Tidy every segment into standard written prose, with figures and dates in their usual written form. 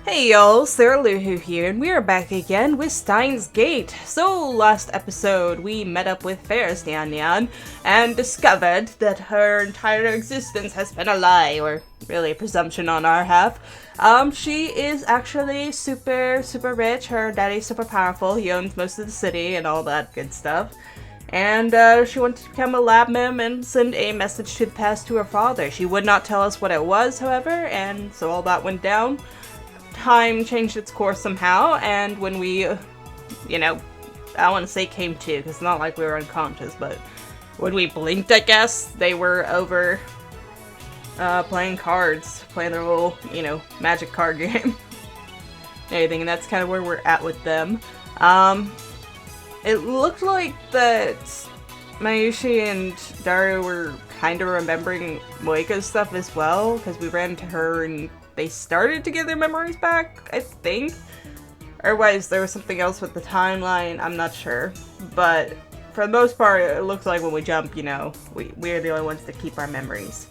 Hey y'all, Sarah Luhu here, and we are back again with Steins Gate. So, last episode, we met up with Ferris Nyan Nyan and discovered that her entire existence has been a lie, or really a presumption on our half. She is actually super rich, her daddy's super powerful, he owns most of the city and all that good stuff. And she wanted to become a lab mem and send a message to the past to her father. She would not tell us what it was, however, and so all that went down. Time changed its course somehow, and when we, I want to say came to, because it's not like we were unconscious, but when we blinked, I guess, they were over playing cards, playing their little, magic card game. Anything, and that's kind of where we're at with them. It looked like that Mayushi and Daru were kind of remembering Moika's stuff as well, because we ran into her and they started to get their memories back, I think. Otherwise, there was something else with the timeline, I'm not sure. But for the most part, it looks like when we jump, we're the only ones that keep our memories.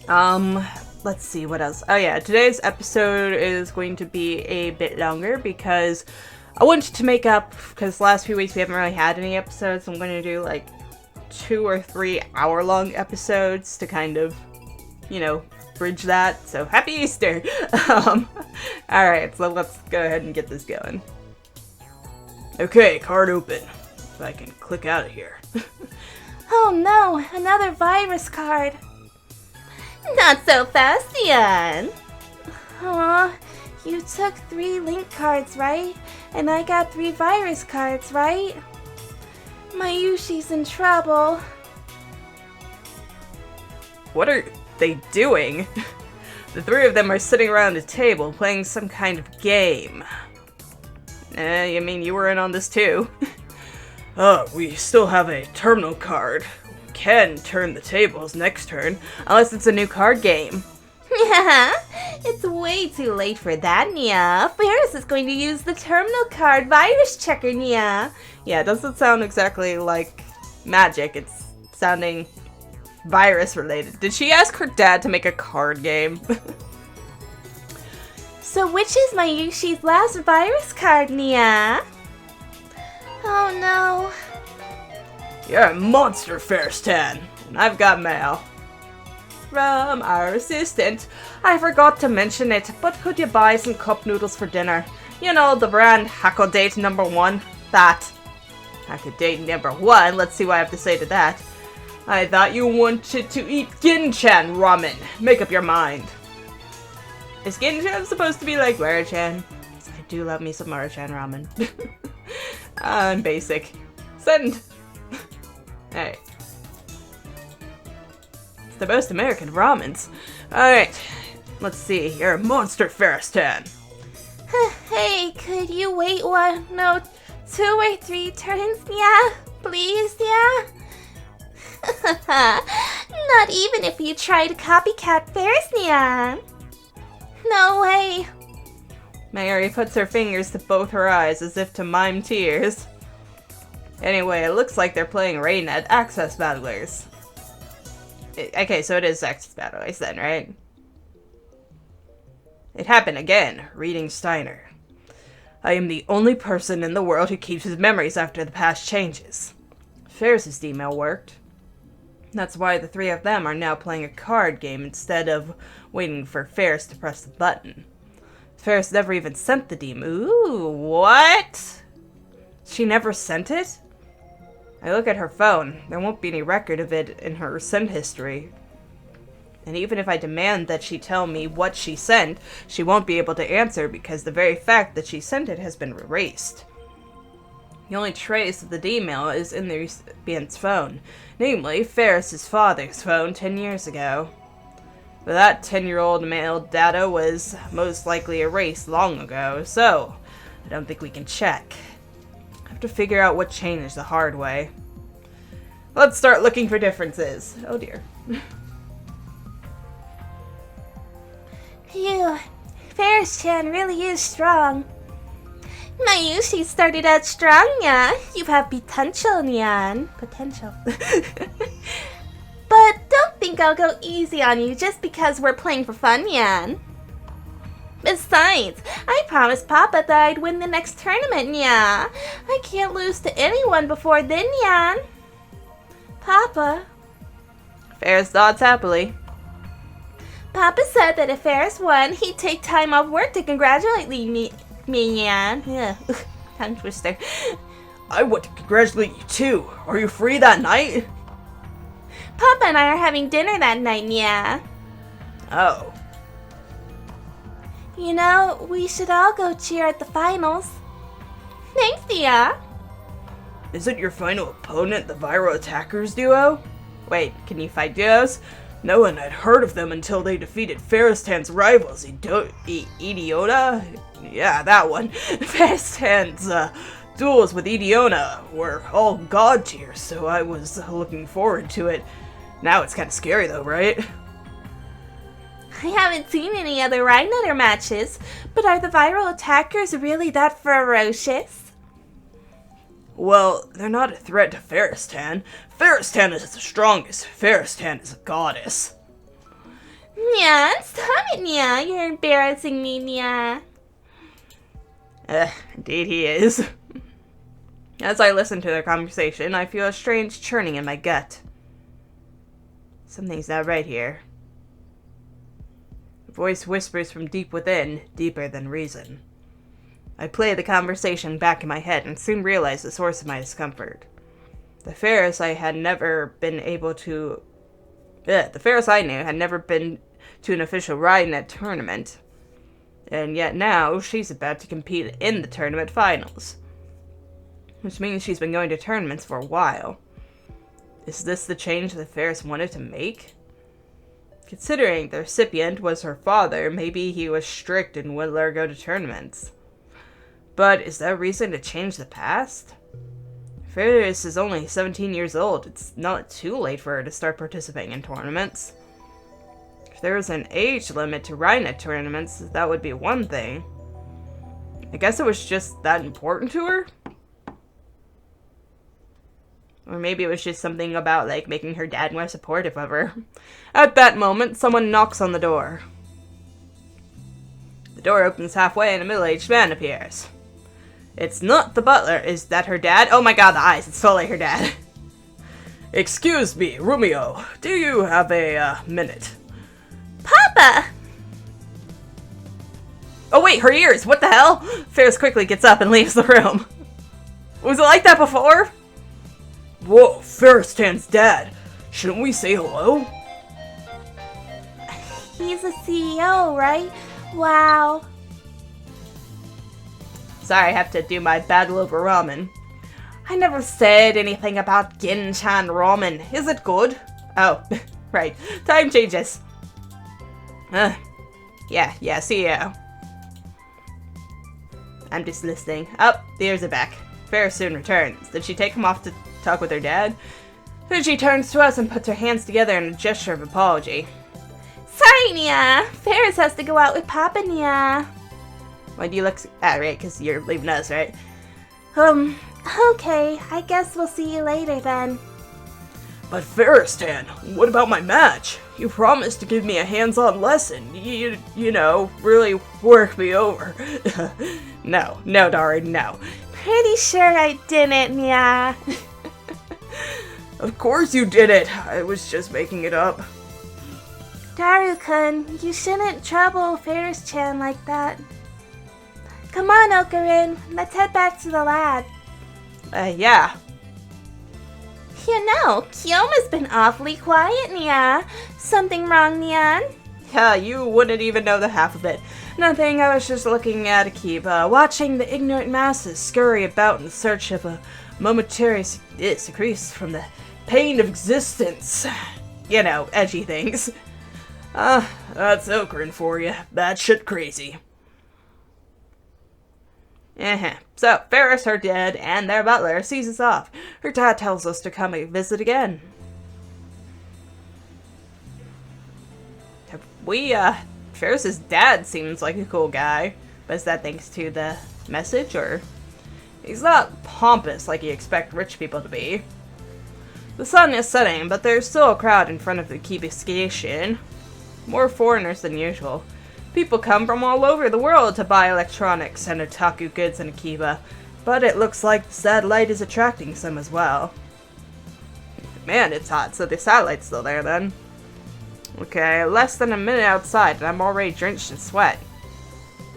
Let's see, what else? Oh yeah, today's episode is going to be a bit longer because I wanted to make up, because the last few weeks we haven't really had any episodes, so I'm going to do like 2 or 3 hour-long episodes to kind of, bridge that. So happy Easter! Alright, so let's go ahead and get this going. Okay, card open. If I can click out of here. Oh no, another virus card. Not so fast, Ian. Aw, you took 3 link cards, right? And I got 3 virus cards, right? Mayushi's in trouble. What are they doing? The 3 of them are sitting around a table playing some kind of game. You mean you were in on this too? We still have a terminal card. We can turn the tables next turn, unless it's a new card game. Yeah, it's way too late for that, Nia. Ferris is going to use the terminal card virus checker, Nia. Yeah, it doesn't sound exactly like magic. It's sounding virus related. Did she ask her dad to make a card game? So which is Mayushi's last virus card, Nia? Oh no. You're a monster, Fairsten. And I've got mail. From our assistant. I forgot to mention it, but could you buy some cup noodles for dinner? You know, the brand Hakodate number 1. That. Hakodate number 1? Let's see what I have to say to that. I thought you wanted to eat Gin-chan ramen. Make up your mind. Is Gin-chan supposed to be like Mara-chan? I do love me some Mara-chan ramen. I'm basic. Send! Hey. It's the most American ramens. Alright. Let's see. You're a monster, Faristan. Hey, could you wait 2 or 3 turns, yeah? Please, yeah? Not even if you try to copycat Ferris, Nyan. No way. Mayuri puts her fingers to both her eyes as if to mime tears. Anyway, it looks like they're playing Rain at Access Battlers. Okay, so it is Access Battlers then, right? It happened again, reading Steiner. I am the only person in the world who keeps his memories after the past changes. Ferris's email worked. That's why the 3 of them are now playing a card game instead of waiting for Ferris to press the button. Ferris never even sent the DM. Ooh, what? She never sent it? I look at her phone. There won't be any record of it in her send history. And even if I demand that she tell me what she sent, she won't be able to answer because the very fact that she sent it has been erased. The only trace of the email is in the recipient's phone, namely Ferris's father's phone 10 years ago. But that 10-year-old male data was most likely erased long ago, so I don't think we can check. I have to figure out what changed the hard way. Let's start looking for differences. Oh dear. Phew, Ferris-chan really is strong. Mayushi started out strong, yeah. You have potential, Nyan. Potential. But don't think I'll go easy on you just because we're playing for fun, Nyan. Besides, I promised Papa that I'd win the next tournament, yeah. I can't lose to anyone before then, yeah. Papa. Ferris nods happily. Papa said that if Ferris won, he'd take time off work to congratulate me, yeah. Yeah, tongue twister. I want to congratulate you too. Are you free that night? Papa and I are having dinner that night, yeah. Oh. You know, we should all go cheer at the finals. Thanks, Thea. Isn't your final opponent the Viral Attackers duo? Wait, can you fight duos? No one had heard of them until they defeated Ferris-Tan's rivals, Idiota? Yeah, that one. Ferris-Tan's duels with Idiona were all god tier, so I was looking forward to it. Now it's kind of scary though, right? I haven't seen any other Rhinenutter matches, but are the Viral Attackers really that ferocious? Well, they're not a threat to Ferris-Tan. Ferris-Tan is the strongest. Ferris-Tan is a goddess. Nya, stop it, Nya. You're embarrassing me, Nya. Indeed he is. As I listen to their conversation, I feel a strange churning in my gut. Something's not right here. A voice whispers from deep within, deeper than reason. I play the conversation back in my head and soon realize the source of my discomfort. The Ferris I knew had never been to an official Rhinenet tournament. And yet now, she's about to compete in the tournament finals. Which means she's been going to tournaments for a while. Is this the change that Ferris wanted to make? Considering the recipient was her father, maybe he was strict and wouldn't let her go to tournaments. But is that a reason to change the past? Ferris is only 17 years old. It's not too late for her to start participating in tournaments. If there was an age limit to Rhinenet tournaments, that would be one thing. I guess it was just that important to her? Or maybe it was just something about, like, making her dad more supportive of her. At that moment, someone knocks on the door. The door opens halfway and a middle-aged man appears. It's not the butler. Is that her dad? Oh my god, the eyes. It's totally her dad. Excuse me, Romeo. Do you have a minute? Papa! Oh wait, her ears. What the hell? Ferris quickly gets up and leaves the room. Was it like that before? Whoa, Ferris-Tan's dad. Shouldn't we say hello? He's a CEO, right? Wow. Sorry, I have to do my battle over ramen. I never said anything about Gin-chan ramen. Is it good? Oh, right. Time changes. Yeah, CEO. I'm just listening. Oh, the ears are back. Ferris soon returns. Did she take him off to talk with her dad? Then she turns to us and puts her hands together in a gesture of apology. Sorry, Nya. Ferris has to go out with Papa, Nya. Why do you look... right, because you're leaving us, right? Okay. I guess we'll see you later then. But Ferris-Tan, what about my match? You promised to give me a hands-on lesson. You know, really work me over. No, Dari, no. Pretty sure I didn't, Nya. Of course you did it. I was just making it up. Daru-kun, you shouldn't trouble Ferris-chan like that. Come on, Okarin. Let's head back to the lab. Yeah. You know, Kyoma's been awfully quiet, Nya. Something wrong, Nyan? Yeah, you wouldn't even know the half of it. Nothing, I was just looking at Akiba, watching the ignorant masses scurry about in search of a momentary secretion from the pain of existence. You know, edgy things. That's Okarin for you. That shit crazy. So, Ferris, her dad, and their butler sees us off. Her dad tells us to come and visit again. Ferris's dad seems like a cool guy. But is that thanks to the message, or? He's not pompous like you expect rich people to be. The sun is setting, but there's still a crowd in front of the Kibi station. More foreigners than usual. People come from all over the world to buy electronics and otaku goods in Akiba, but it looks like the satellite is attracting some as well. Man, it's hot, so the satellite's still there then. Okay, less than a minute outside and I'm already drenched in sweat.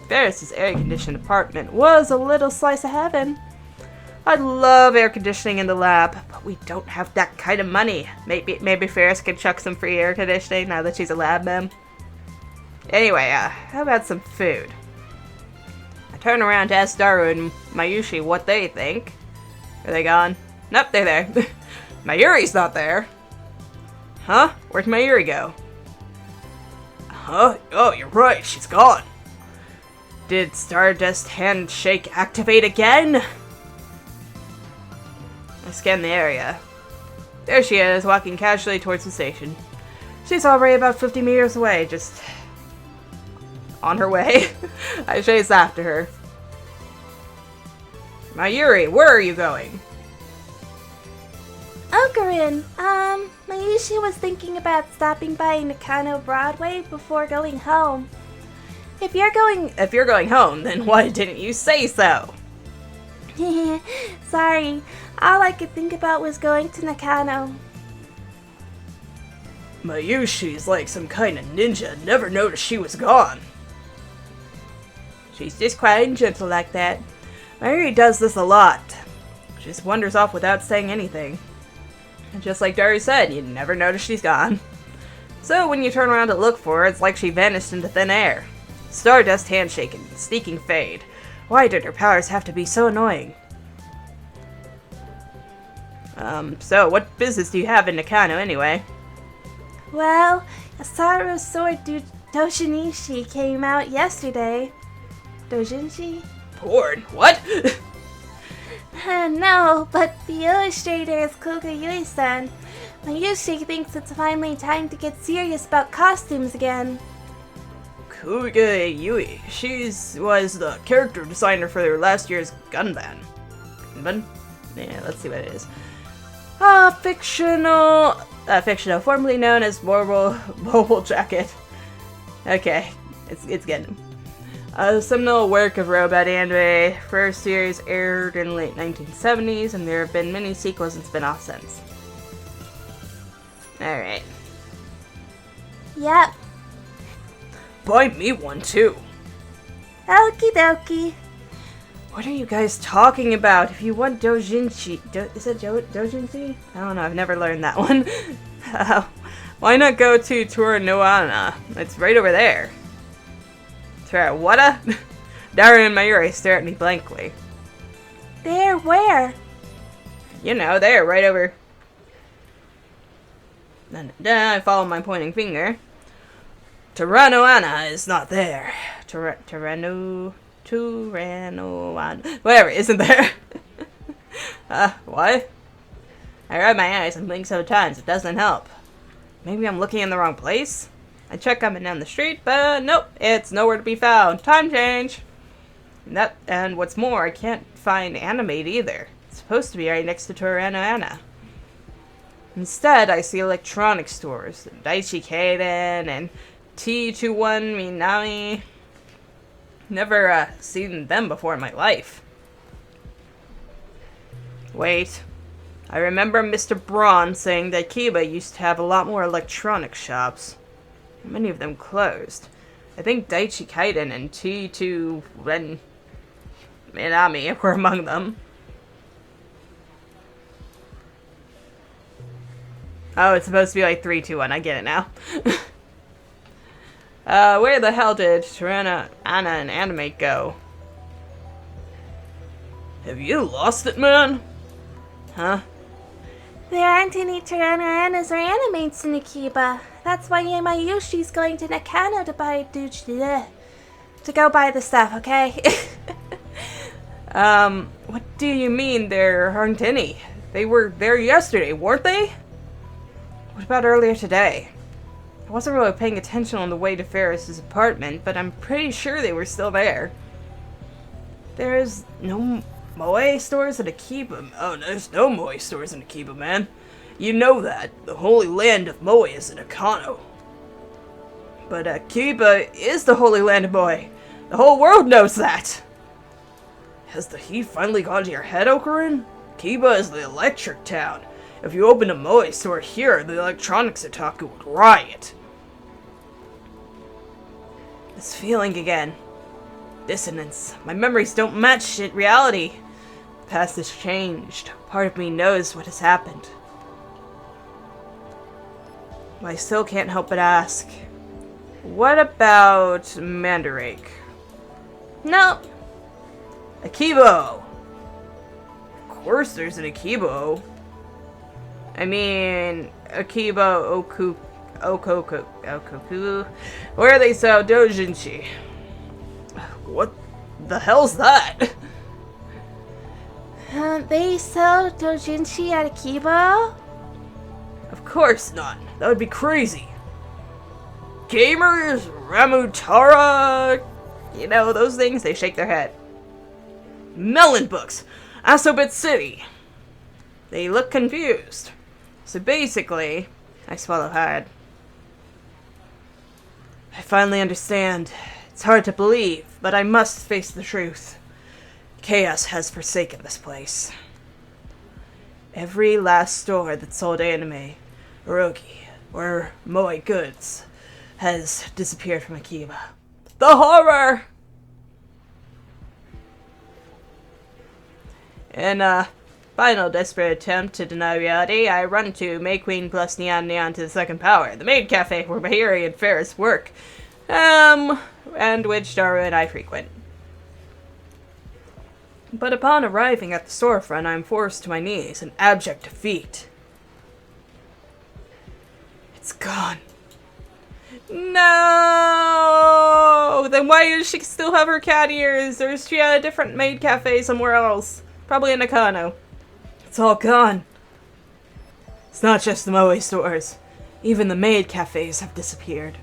Ferris's air-conditioned apartment was a little slice of heaven. I'd love air conditioning in the lab, but we don't have that kind of money. Maybe Ferris could chuck some free air conditioning now that she's a lab mem. Anyway, how about some food? I turn around to ask Daru and Mayushi what they think. Are they gone? Nope, they're there. Mayuri's not there. Huh? Where'd Mayuri go? Huh? Oh, you're right, she's gone. Did Stardust Handshake activate again? I scan the area. There she is, walking casually towards the station. She's already about 50 meters away, just on her way. I chase after her. Mayuri, where are you going? Ocarin, Mayushi was thinking about stopping by Nakano Broadway before going home. If you're going home, then why didn't you say so? Sorry, all I could think about was going to Nakano. Mayushi's like some kind of ninja, never noticed she was gone. She's just quiet and gentle like that. Mayuri does this a lot. Just wanders off without saying anything. And just like Daru said, you never notice she's gone. So when you turn around to look for her, it's like she vanished into thin air. Stardust handshake and sneaking fade. Why did her powers have to be so annoying? So what business do you have in Nakano anyway? Well, Asaru's sword Dojinishi came out yesterday. Dojinshi? Porn? What? No, but the illustrator is Kuga Yui-san. Mayushi thinks it's finally time to get serious about costumes again. Kuga Yui. She was the character designer for their last year's Gunban. Gunban? Yeah, let's see what it is. Fictional, formerly known as Mobile Jacket. Okay, it's getting. A seminal work of robot anime. First series aired in late 1970s, and there have been many sequels and spin-offs since. Alright. Yep. Buy me one too. Okie dokie. What are you guys talking about? If you want Dojinshi... is it Dojinshi? I don't know, I've never learned that one. Why not go to Toranoana? It's right over there. What? Daru and Mayuri stare at me blankly. There, where? You know, there, right over. I follow my pointing finger. Toranoana is not there. Toranoana. Whatever, isn't there? What? I rub my eyes and blink several times. It doesn't help. Maybe I'm looking in the wrong place? I check up and down the street, but nope, it's nowhere to be found. Time change! And what's more, I can't find Animate either. It's supposed to be right next to Toranoana. Instead, I see electronic stores. Daiichi Kaden and T21 Minami. Never seen them before in my life. Wait. I remember Mr. Braun saying that Kiba used to have a lot more electronic shops. Many of them closed. I think Daiichi Kaiden and T2 Minami were among them. Oh, it's supposed to be like 3, 2, 1. I get it now. Where the hell did Anna and Animate go? Have you lost it, man? Huh? There aren't any Tyrannoranas or Animates in Akiba. That's why Mayushi's going to Nakano to go buy the stuff, okay? What do you mean there aren't any? They were there yesterday, weren't they? What about earlier today? I wasn't really paying attention on the way to Ferris's apartment, but I'm pretty sure they were still there. There's no Moe stores in Akiba. Oh, there's no Moe stores in Akiba, man. You know that. The holy land of Moe is in Akano. But Akiba is the Holy Land boy. The whole world knows that. Has the heat finally gone to your head, Okarun? Akiba is the electric town. If you open a moe store here, the electronics otaku would riot. This feeling again. Dissonance. My memories don't match reality. The past has changed. Part of me knows what has happened. I still can't help but ask. What about Mandarake? Nope. Akibo! Of course there's an Akibo. I mean, Akibo Okoku. Where they sell doujinshi. What the hell's that? They sell doujinshi at Akibo? Of course not. That would be crazy. Gamers, Ramutara, you know, those things, they shake their head. Melon books, Asobit City. They look confused. So basically, I swallow hard. I finally understand. It's hard to believe, but I must face the truth. Chaos has forsaken this place. Every last store that sold anime, erogi, or moe goods has disappeared from Akiba. The horror! In a final desperate attempt to deny reality, I run to May Queen plus Neon Neon to the second power, the maid cafe where Mahiri and Ferris work, and which Daru and I frequent. But upon arriving at the storefront, I am forced to my knees in abject defeat. It's gone. No! Then why does she still have her cat ears? Or is she at a different maid cafe somewhere else? Probably in Nakano. It's all gone. It's not just the moe stores. Even the maid cafes have disappeared.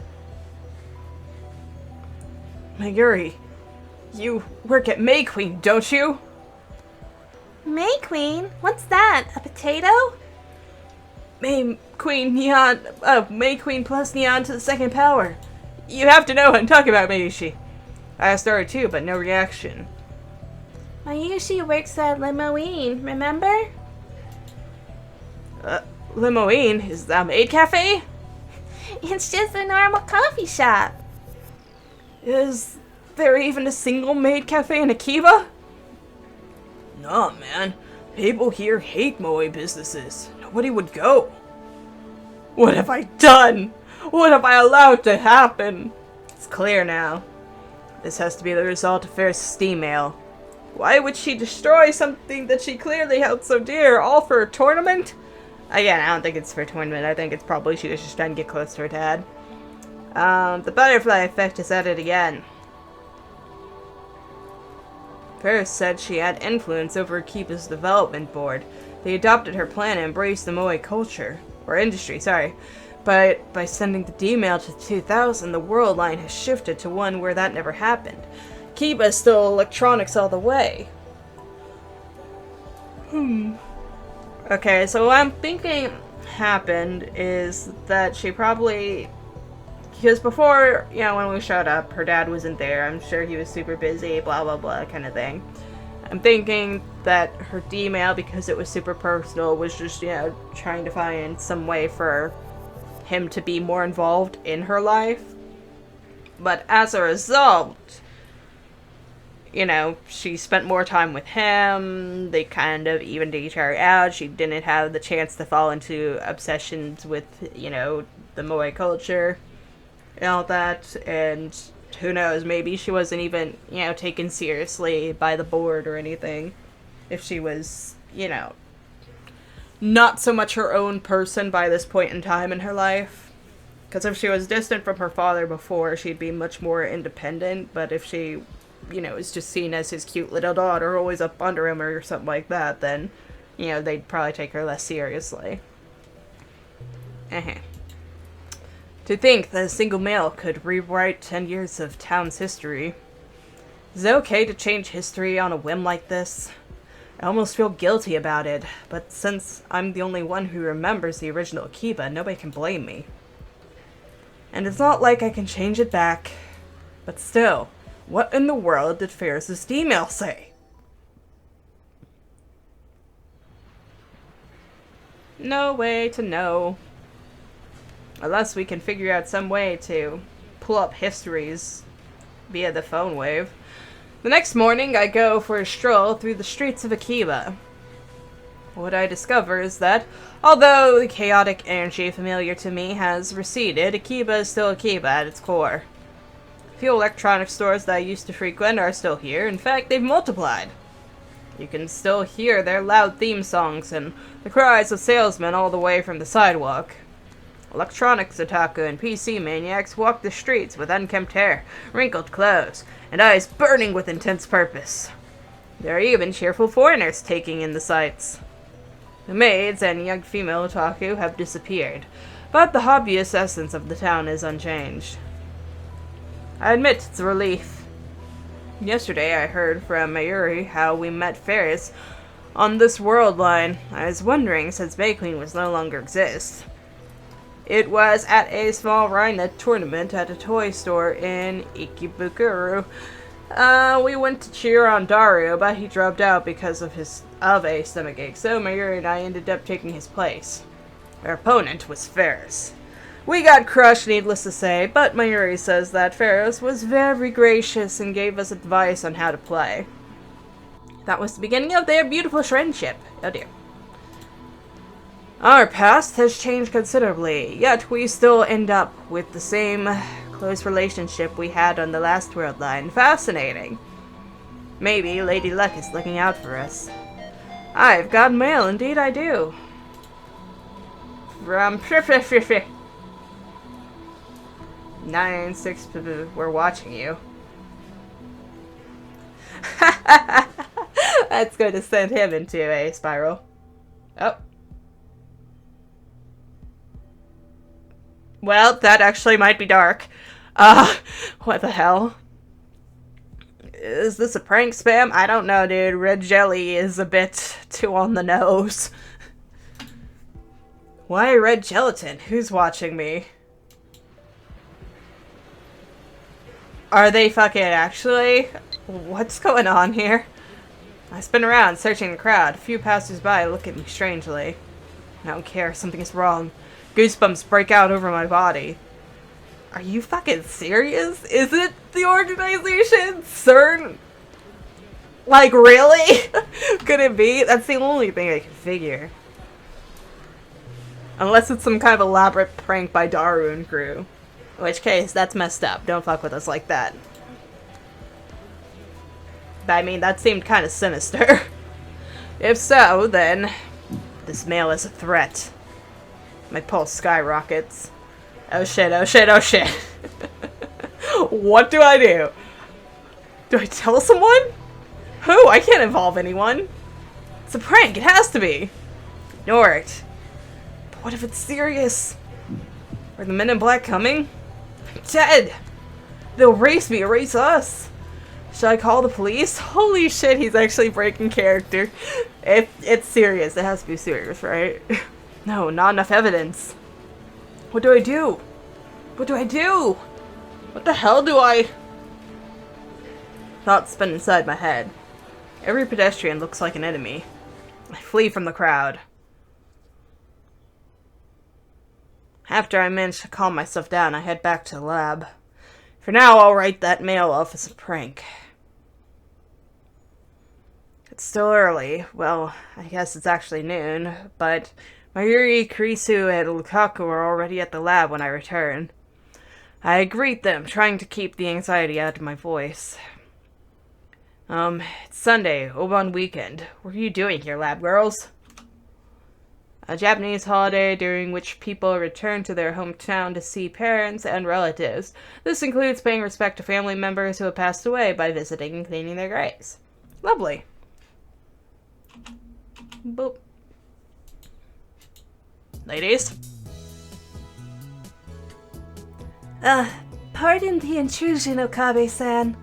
Mayuri, you work at May Queen, don't you? May Queen? What's that? A potato? May Queen plus Neon to the second power. You have to know what I'm talking about, Mayushi. I asked her too, but no reaction. Mayushi works at Limoine, remember? Limoine? Is that a maid cafe? It's just a normal coffee shop. Is there even a single maid cafe in Akiba? Nah, man. People here hate moe businesses. Nobody would go. What have I done? What have I allowed to happen? It's clear now. This has to be the result of Ferris' email. Why would she destroy something that she clearly held so dear, all for a tournament? Again, I don't think it's for a tournament. I think it's probably she was just trying to get close to her dad. The butterfly effect is at it again. Ferris said she had influence over Akiba's development board. They adopted her plan and embraced the moe culture. Or industry, sorry. But by sending the D-mail to 2000, the world line has shifted to one where that never happened. Akiba is still electronics all the way. Okay, so what I'm thinking happened is that she probably... Because before, you know, when we showed up, her dad wasn't there. I'm sure he was super busy, blah, blah, blah, kind of thing. I'm thinking that her D-mail, because it was super personal, was just, you know, trying to find some way for him to be more involved in her life. But as a result, you know, she spent more time with him. They kind of evened each other out. She didn't have the chance to fall into obsessions with, you know, the moe culture and all that, and who knows, maybe she wasn't even, you know, taken seriously by the board or anything. If she was, you know, not so much her own person by this point in time in her life. Because if she was distant from her father before, she'd be much more independent, but if she, you know, is just seen as his cute little daughter, always up under him or something like that, then, you know, they'd probably take her less seriously. To think that a single male could rewrite 10 years of town's history. Is it okay to change history on a whim like this? I almost feel guilty about it, but since I'm the only one who remembers the original Akiba, nobody can blame me. And it's not like I can change it back. But still, what in the world did Ferris's email say? No way to know. Unless we can figure out some way to pull up histories via the phone wave. The next morning, I go for a stroll through the streets of Akiba. What I discover is that, although the chaotic energy familiar to me has receded, Akiba is still Akiba at its core. A few electronic stores that I used to frequent are still here. In fact, they've multiplied. You can still hear their loud theme songs and the cries of salesmen all the way from the sidewalk. Electronics otaku and PC maniacs walk the streets with unkempt hair, wrinkled clothes, and eyes burning with intense purpose. There are even cheerful foreigners taking in the sights. The maids and young female otaku have disappeared, but the hobbyist essence of the town is unchanged. I admit it's a relief. Yesterday I heard from Mayuri how we met Ferris on this world line. I was wondering, since May Queen was no longer exist. It was at a small Rhinet tournament at a toy store in Ikebukuro. We went to cheer on Dario, but he dropped out because of a stomachache, so Mayuri and I ended up taking his place. Our opponent was Ferris. We got crushed, needless to say, but Mayuri says that Ferris was very gracious and gave us advice on how to play. That was the beginning of their beautiful friendship. Oh dear. Our past has changed considerably, yet we still end up with the same close relationship we had on the last world line. Fascinating. Maybe Lady Luck is looking out for us. I've got mail, indeed I do. From 9-6, we're watching you. That's going to send him into a spiral. Oh. Well, that actually might be dark. What the hell? Is this a prank spam? I don't know, dude. Red jelly is a bit too on the nose. Why red gelatin? Who's watching me? Are they fucking actually? What's going on here? I spin around, searching the crowd. A few passers-by look at me strangely. I don't care. Something is wrong. Goosebumps break out over my body. Are you fucking serious? Is it the organization? CERN? Like, really? Could it be? That's the only thing I can figure. Unless it's some kind of elaborate prank by Daru and crew. In which case, that's messed up. Don't fuck with us like that. But I mean, that seemed kind of sinister. If so, then this mail is a threat. My pulse skyrockets. Oh shit, oh shit, oh shit. What do I do? Do I tell someone? Who? I can't involve anyone. It's a prank, it has to be. Ignore it. But what if it's serious? Are the men in black coming? I'm dead. They'll erase me, erase us. Should I call the police? Holy shit, he's actually breaking character. If it's serious, it has to be serious, right? No, not enough evidence. What do I do? What do I do? What the hell do I... Thoughts spin inside my head. Every pedestrian looks like an enemy. I flee from the crowd. After I manage to calm myself down, I head back to the lab. For now, I'll write that mail off as a prank. It's still early. Well, I guess it's actually noon, but Mayuri, Kurisu, and Lukaku are already at the lab when I return. I greet them, trying to keep the anxiety out of my voice. It's Sunday, Obon weekend. What are you doing here, lab girls? A Japanese holiday during which people return to their hometown to see parents and relatives. This includes paying respect to family members who have passed away by visiting and cleaning their graves. Lovely. Boop. Ladies? Pardon the intrusion, Okabe-san.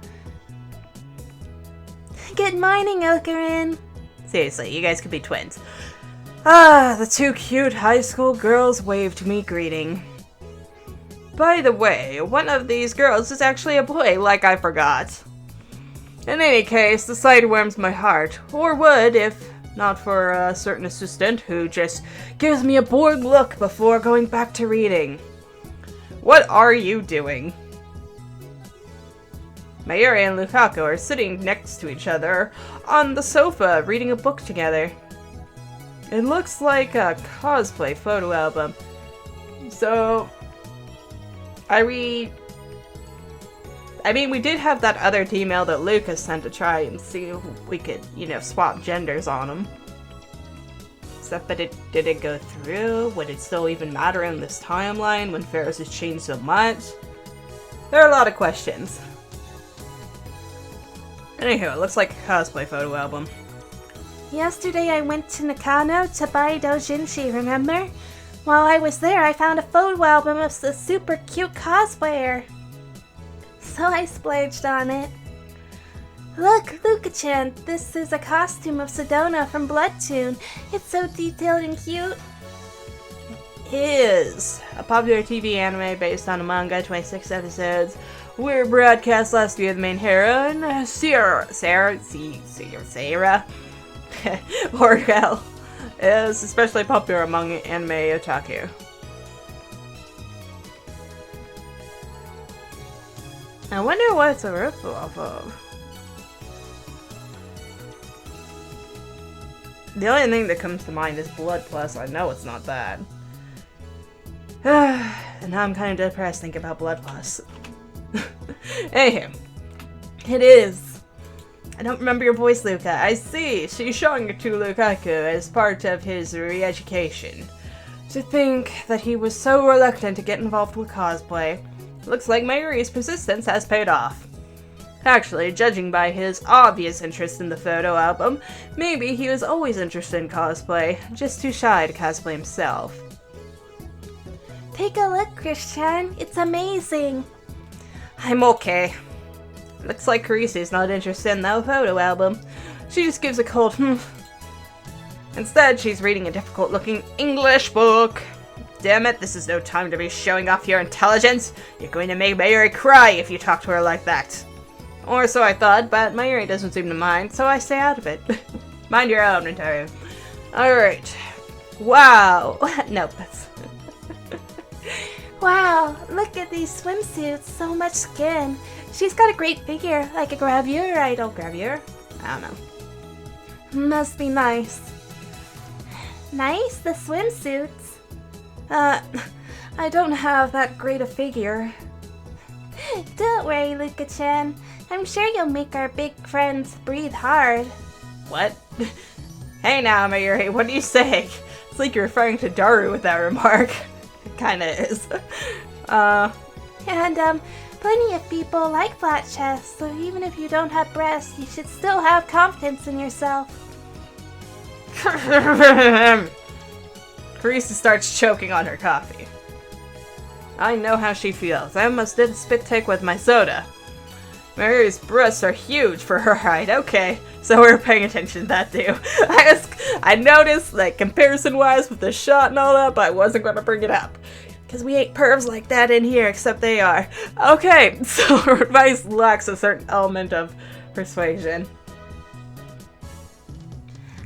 Good morning, Okarin. Seriously, you guys could be twins. The two cute high school girls waved me greeting. By the way, one of these girls is actually a boy, like I forgot. In any case, the sight warms my heart, or would if not for a certain assistant who just gives me a bored look before going back to reading. What are you doing? Mayuri and Lukaku are sitting next to each other on the sofa reading a book together. It looks like a cosplay photo album. So, we did have that other email that Lucas sent to try and see if we could, swap genders on them. Except that did it go through? Would it still even matter in this timeline when Ferris has changed so much? There are a lot of questions. Anywho, it looks like a cosplay photo album. Yesterday I went to Nakano to buy doujinshi, remember? While I was there, I found a photo album of a super cute cosplayer. So I splurged on it. Look, Luka-chan, this is a costume of Sedona from Bloodtoon. It's so detailed and cute. Is a popular TV anime based on a manga, 26 episodes, were broadcast last year. The main heroine, Sarah Orgel, is especially popular among anime otaku. I wonder what it's a ripoff of. The only thing that comes to mind is Blood Plus. I know it's not that. And now I'm kind of depressed thinking about Blood Plus. Anywho, it is. I don't remember your voice, Luca. I see. She's showing it to Lukaku as part of his re-education. To think that he was so reluctant to get involved with cosplay. Looks like Mayuri's persistence has paid off. Actually, judging by his obvious interest in the photo album, maybe he was always interested in cosplay, just too shy to cosplay himself. Take a look, Christian. It's amazing. I'm okay. Looks like Carisi's not interested in that photo album. She just gives a cold Instead, she's reading a difficult-looking English book. Damn it, this is no time to be showing off your intelligence. You're going to make Mayuri cry if you talk to her like that. Or so I thought, but Mayuri doesn't seem to mind, so I stay out of it. Mind your own, Rintaro. Alright. Wow. Nope, that's... Wow, look at these swimsuits. So much skin. She's got a great figure, like a gravure idol. Gravure? I don't know. Must be nice. Nice, the swimsuits. I don't have that great a figure. Don't worry, Luka-chan. I'm sure you'll make our big friends breathe hard. What? Hey now, Mayuri, what are you saying? It's like you're referring to Daru with that remark. It kinda is. And, plenty of people like flat chests, so even if you don't have breasts, you should still have confidence in yourself. Carissa starts choking on her coffee. I know how she feels. I almost did a spit take with my soda. Mary's breasts are huge for her height. Okay, so we're paying attention to that too. I noticed, like, comparison-wise with the shot and all that, but I wasn't going to bring it up. Because we ain't pervs like that in here, except they are. Okay, so her advice lacks a certain element of persuasion.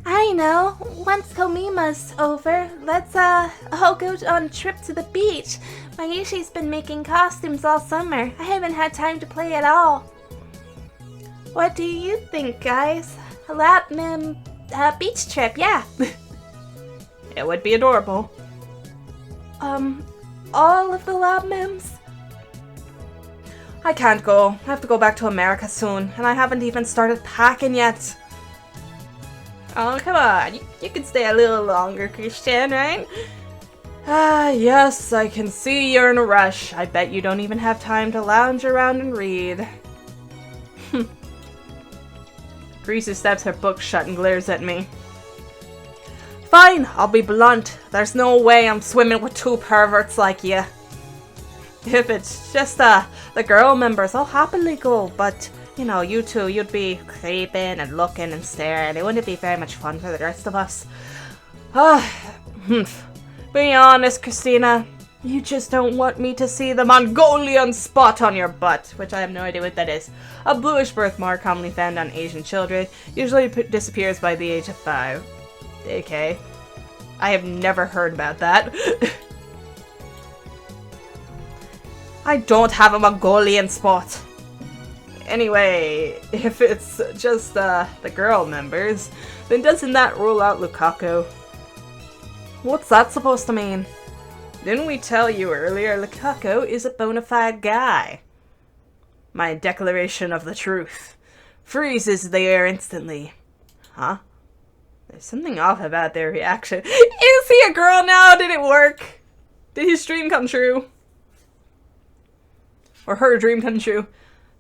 I know. Once Komima's over, let's, all go on a trip to the beach. Mayushi's been making costumes all summer. I haven't had time to play at all. What do you think, guys? A beach trip, yeah. It would be adorable. All of the lab mems? I can't go. I have to go back to America soon, and I haven't even started packing yet. Oh, come on. You can stay a little longer, Christian, right? Yes, I can see you're in a rush. I bet you don't even have time to lounge around and read. Greasy steps her book shut and glares at me. Fine, I'll be blunt. There's no way I'm swimming with two perverts like you. If it's just the girl members, I'll happily go, but... You know, you two, you'd be creeping and looking and staring. It wouldn't be very much fun for the rest of us. Be honest, Christina. You just don't want me to see the Mongolian spot on your butt, which I have no idea what that is. A bluish birthmark commonly found on Asian children, usually disappears by the age of 5. Okay. I have never heard about that. I don't have a Mongolian spot. Anyway, if it's just the girl members, then doesn't that rule out Lukaku? What's that supposed to mean? Didn't we tell you earlier Lukaku is a bona fide guy? My declaration of the truth freezes the air instantly. Huh? There's something off about their reaction. Is he a girl now? Did it work? Did his dream come true? Or her dream come true?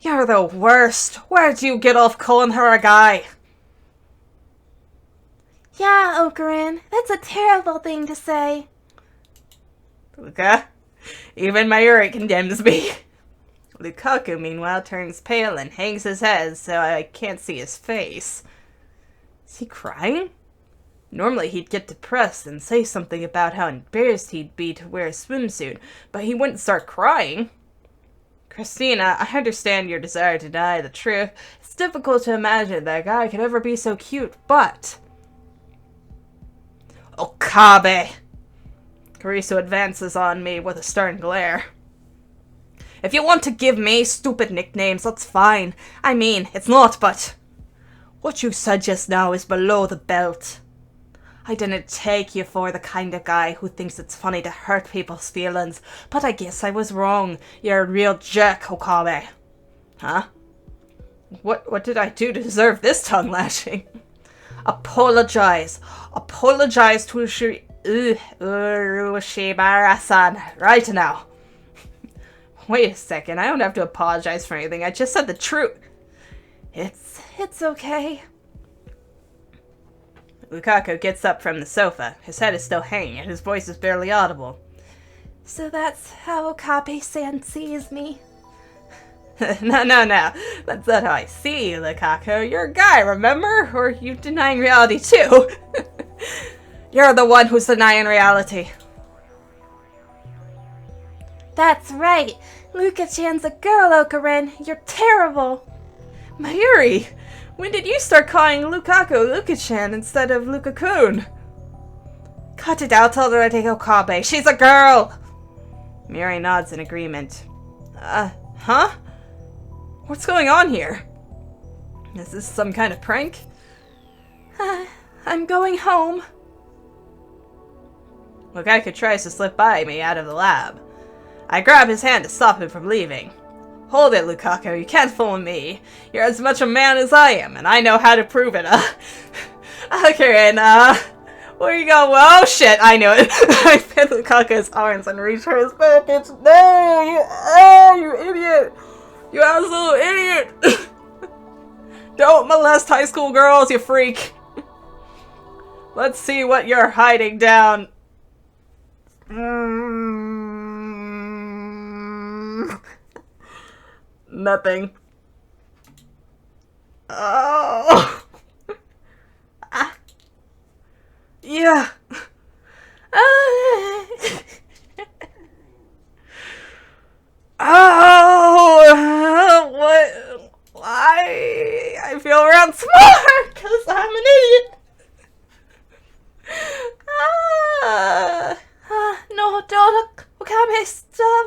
You're the worst. Where'd you get off calling her a guy? Yeah, Ocarin, that's a terrible thing to say. Luka, even Mayuri condemns me. Lukaku, meanwhile, turns pale and hangs his head so I can't see his face. Is he crying? Normally he'd get depressed and say something about how embarrassed he'd be to wear a swimsuit, but he wouldn't start crying. Christina, I understand your desire to deny the truth. It's difficult to imagine that a guy could ever be so cute, but... Okabe! Karisu advances on me with a stern glare. If you want to give me stupid nicknames, that's fine. I mean, it's not, but... What you said just now is below the belt. I didn't take you for the kind of guy who thinks it's funny to hurt people's feelings, but I guess I was wrong. You're a real jerk, Okabe. Huh? What did I do to deserve this tongue lashing? Apologize. Apologize to Ushibara-san right now. Wait a second, I don't have to apologize for anything. I just said the truth. It's okay. Lukaku gets up from the sofa. His head is still hanging and his voice is barely audible. So that's how Okabe-san sees me. No. That's not how I see you, Lukaku. You're a guy, remember? Or are you denying reality too? You're the one who's denying reality. That's right. Luka-chan's a girl, Ocarin. You're terrible. Mayuri, when did you start calling Lukaku Luka-chan instead of Luka-kun? Cut it out already, Okabe. She's a girl! Mayuri nods in agreement. Huh? What's going on here? Is this some kind of prank? I'm going home. Lukaku tries to slip by me out of the lab. I grab his hand to stop him from leaving. Hold it, Lukaku. You can't fool me. You're as much a man as I am, and I know how to prove it. Okay, and, where you go? Oh, shit, I knew it. I pinned Lukaku's arms and reached for his pockets. No, you idiot. You absolute idiot. Don't molest high school girls, you freak. Let's see what you're hiding down. Nothing. Oh. Yeah. Oh, what? Why? I feel around smart because I'm an idiot. No, don't, Okabe, stop.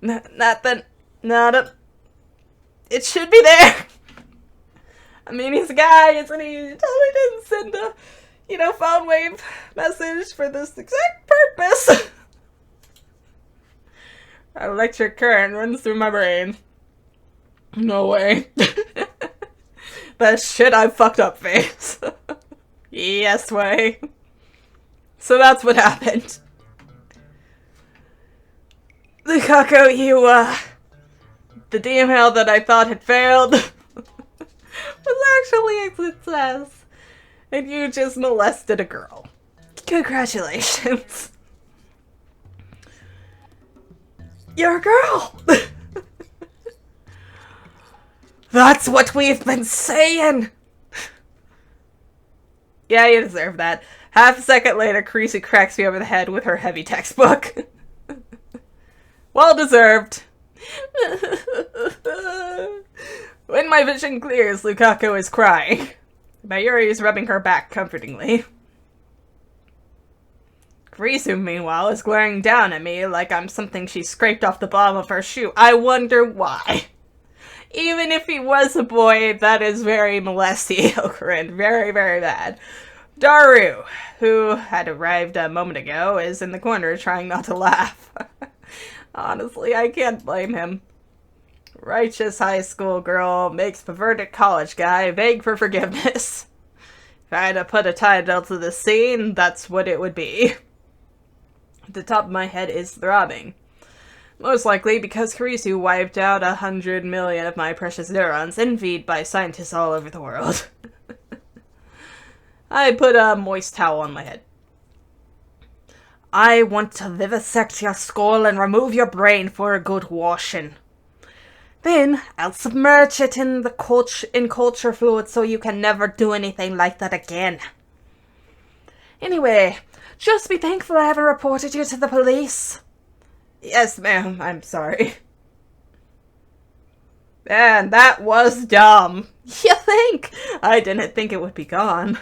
Nothing. Nada. It should be there. I mean, he's a guy, isn't he? He totally didn't send a, phone wave message for this exact purpose. An electric current runs through my brain. No way. That shit I fucked up face. Yes way. So that's what happened. Lukaku, you, the email that I thought had failed was actually a success. And you just molested a girl. Congratulations. You're a girl. That's what we've been saying. Yeah, you deserve that. Half a second later, Kurisu cracks me over the head with her heavy textbook. Well deserved. When my vision clears, Lukaku is crying. Mayuri is rubbing her back comfortingly. Kurisu, meanwhile, is glaring down at me like I'm something she scraped off the bottom of her shoe. I wonder why. Even if he was a boy, that is very molestial, Corinne. Very, very bad. Daru, who had arrived a moment ago, is in the corner trying not to laugh. Honestly, I can't blame him. Righteous high school girl makes perverted college guy beg for forgiveness. If I had to put a title to this scene, that's what it would be. The top of my head is throbbing. Most likely because Kurisu wiped out 100 million of my precious neurons, envied by scientists all over the world. I put a moist towel on my head. I want to vivisect your skull and remove your brain for a good washing. Then I'll submerge it in culture fluid so you can never do anything like that again. Anyway, just be thankful I haven't reported you to the police. Yes, ma'am, I'm sorry. Man, that was dumb. You think? I didn't think it would be gone.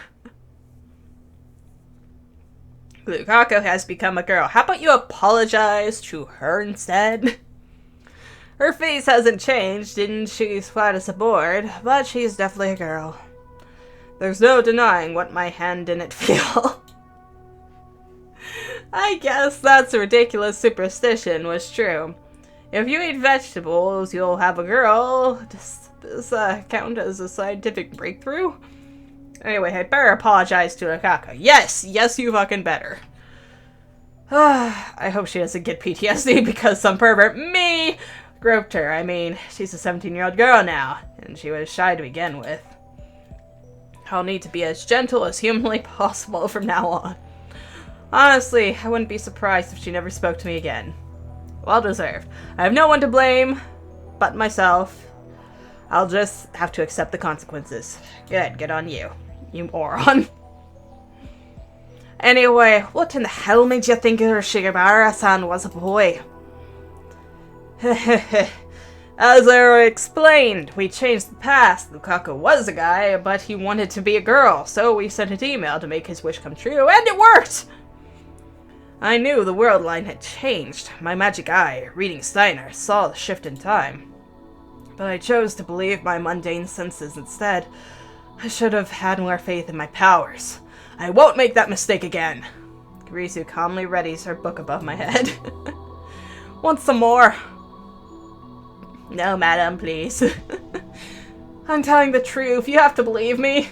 Lukaku has become a girl. How about you apologize to her instead? Her face hasn't changed, and she's flat as a board, but she's definitely a girl. There's no denying what my hand didn't feel. I guess that's a ridiculous superstition was true. If you eat vegetables, you'll have a girl. Does this count as a scientific breakthrough? Anyway, I better apologize to Lukaku. Yes, you fucking better. I hope she doesn't get PTSD because some pervert, me, groped her. I mean, she's a 17-year-old girl now, and she was shy to begin with. I'll need to be as gentle as humanly possible from now on. Honestly, I wouldn't be surprised if she never spoke to me again. Well deserved. I have no one to blame but myself. I'll just have to accept the consequences. Good on you. You moron. Anyway, what in the hell made you think your Shigabara-san was a boy? As I already explained, we changed the past. Lukaku was a guy, but he wanted to be a girl, so we sent an email to make his wish come true, and it worked! I knew the world line had changed. My magic eye, reading Steiner, saw the shift in time. But I chose to believe my mundane senses instead. I should have had more faith in my powers. I won't make that mistake again. Kurisu calmly readies her book above my head. Want some more? No, madam, please. I'm telling the truth. You have to believe me.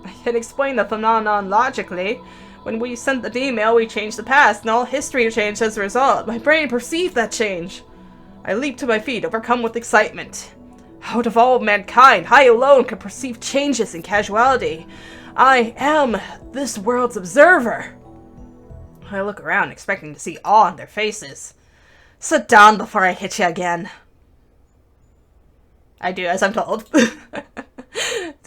I can explain the phenomenon logically. When we sent the email, we changed the past, and all history changed as a result. My brain perceived that change. I leaped to my feet, overcome with excitement. Out of all mankind, I alone can perceive changes in casuality. I am this world's observer. I look around, expecting to see awe on their faces. Sit down before I hit you again. I do as I'm told.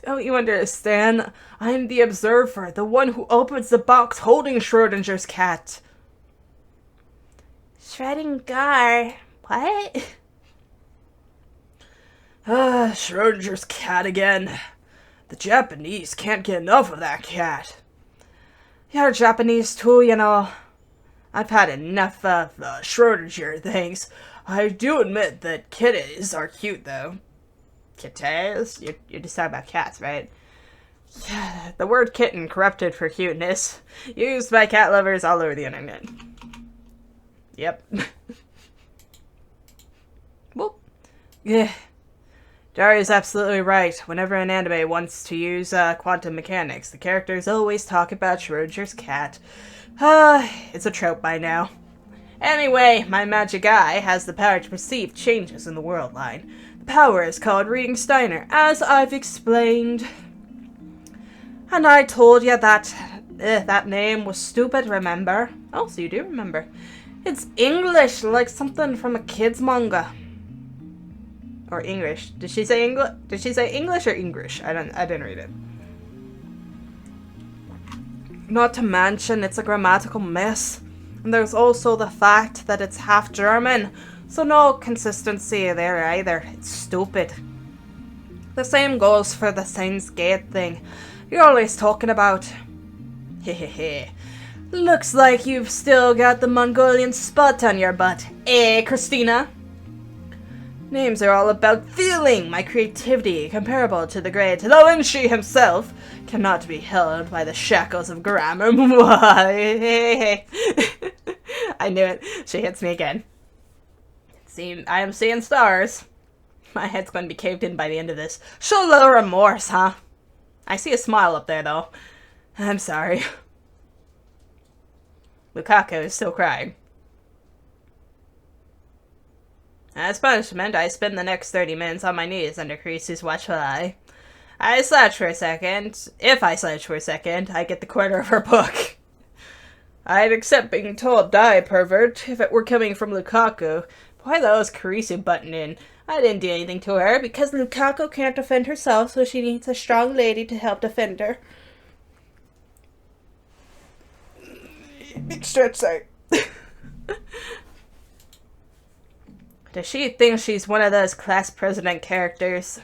Don't you understand? I'm the observer, the one who opens the box holding Schrodinger's cat. Schrödinger? What? Schrodinger's cat again. The Japanese can't get enough of that cat. You're Japanese too, you know. I've had enough of the Schrodinger things. I do admit that kitties are cute, though. Kittens? You're just talking about cats, right? Yeah, the word kitten corrupted for cuteness. Used by cat lovers all over the internet. Yep. Well, yeah. Daria's absolutely right. Whenever an anime wants to use quantum mechanics, the characters always talk about Schrodinger's cat. It's a trope by now. Anyway, my magic eye has the power to perceive changes in the world line. The power is called reading Steiner, as I've explained. And I told you that that name was stupid, remember? Oh, so you do remember. It's English, like something from a kid's manga. Or English. Did she say English? Did she say English or English? I didn't read it. Not to mention, it's a grammatical mess. And there's also the fact that it's half German, so no consistency there either. It's stupid. The same goes for the Steins Gate thing you're always talking about. Hehehe. Looks like you've still got the Mongolian spot on your butt, eh, Christina? Names are all about feeling. My creativity, comparable to the great Lo Shi himself, cannot be held by the shackles of grammar. I knew it. She hits me again. I am seeing stars. My head's going to be caved in by the end of this. Show a little remorse, huh? I see a smile up there, though. I'm sorry. Lukaku is still crying. As punishment, I spend the next 30 minutes on my knees under Creasy's watchful eye. I slouch for a second. If I slouch for a second, I get the corner of her book. I'd accept being told, die, pervert, if it were coming from Lukaku. Why the hell is Creasy butting in? I didn't do anything to her, because Lukaku can't defend herself, so she needs a strong lady to help defend her. Big stretch, sorry. Does she think she's one of those class president characters?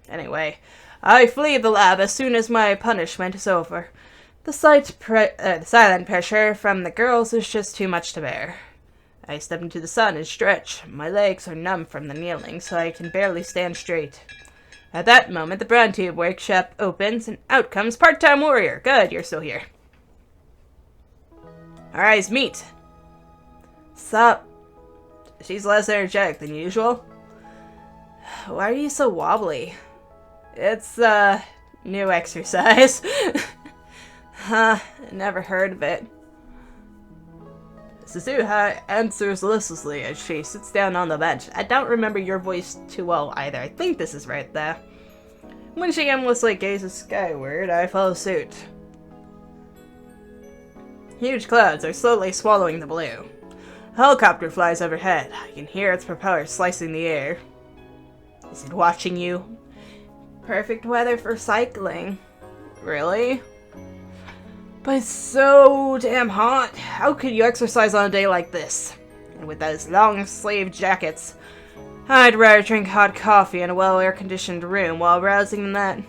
Anyway, I flee the lab as soon as my punishment is over. The silent pressure from the girls is just too much to bear. I step into the sun and stretch. My legs are numb from the kneeling, so I can barely stand straight. At that moment, the brown tube workshop opens, and out comes Part-Time Warrior. Good, you're still here. Our eyes meet. Sup? She's less energetic than usual. Why are you so wobbly? It's, new exercise. Huh, never heard of it. Suzuha answers listlessly as she sits down on the bench. I don't remember your voice too well either. I think this is right there. When she aimlessly gazes skyward, I follow suit. Huge clouds are slowly swallowing the blue. A helicopter flies overhead. I can hear its propeller slicing the air. Is it watching you? Perfect weather for cycling. Really? But it's so damn hot. How could you exercise on a day like this? And with those long-sleeved jackets. I'd rather drink hot coffee in a well-air-conditioned room while browsing than that.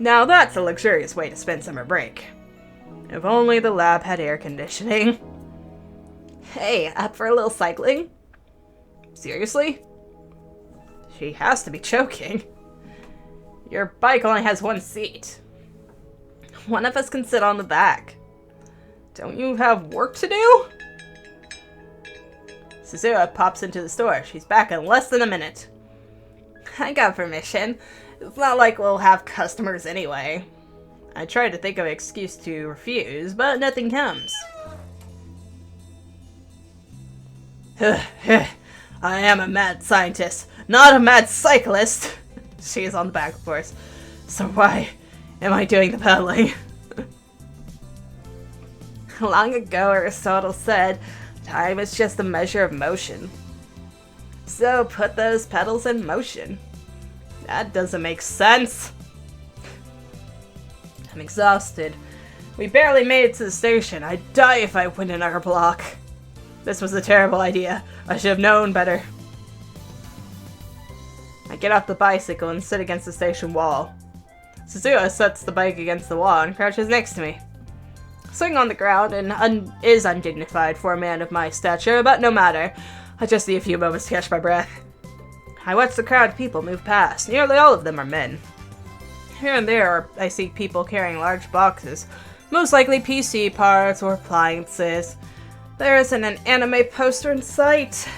Now that's a luxurious way to spend summer break. If only the lab had air conditioning. Hey, up for a little cycling? Seriously? She has to be joking. Your bike only has one seat. One of us can sit on the back. Don't you have work to do? Suzuha pops into the store. She's back in less than a minute. I got permission. It's not like we'll have customers anyway. I tried to think of an excuse to refuse, but nothing comes. I am a mad scientist, not a mad cyclist. She is on the back, of course. So why am I doing the pedaling? Long ago, Aristotle said, time is just a measure of motion. So put those pedals in motion. That doesn't make sense. I'm exhausted. We barely made it to the station. I'd die if I went in our block. This was a terrible idea. I should have known better. I get off the bicycle and sit against the station wall. Suzuha sets the bike against the wall and crouches next to me. Sitting on the ground and is undignified for a man of my stature, but no matter. I just need a few moments to catch my breath. I watch the crowd of people move past. Nearly all of them are men. Here and there, I see people carrying large boxes, most likely PC parts or appliances. There isn't an anime poster in sight.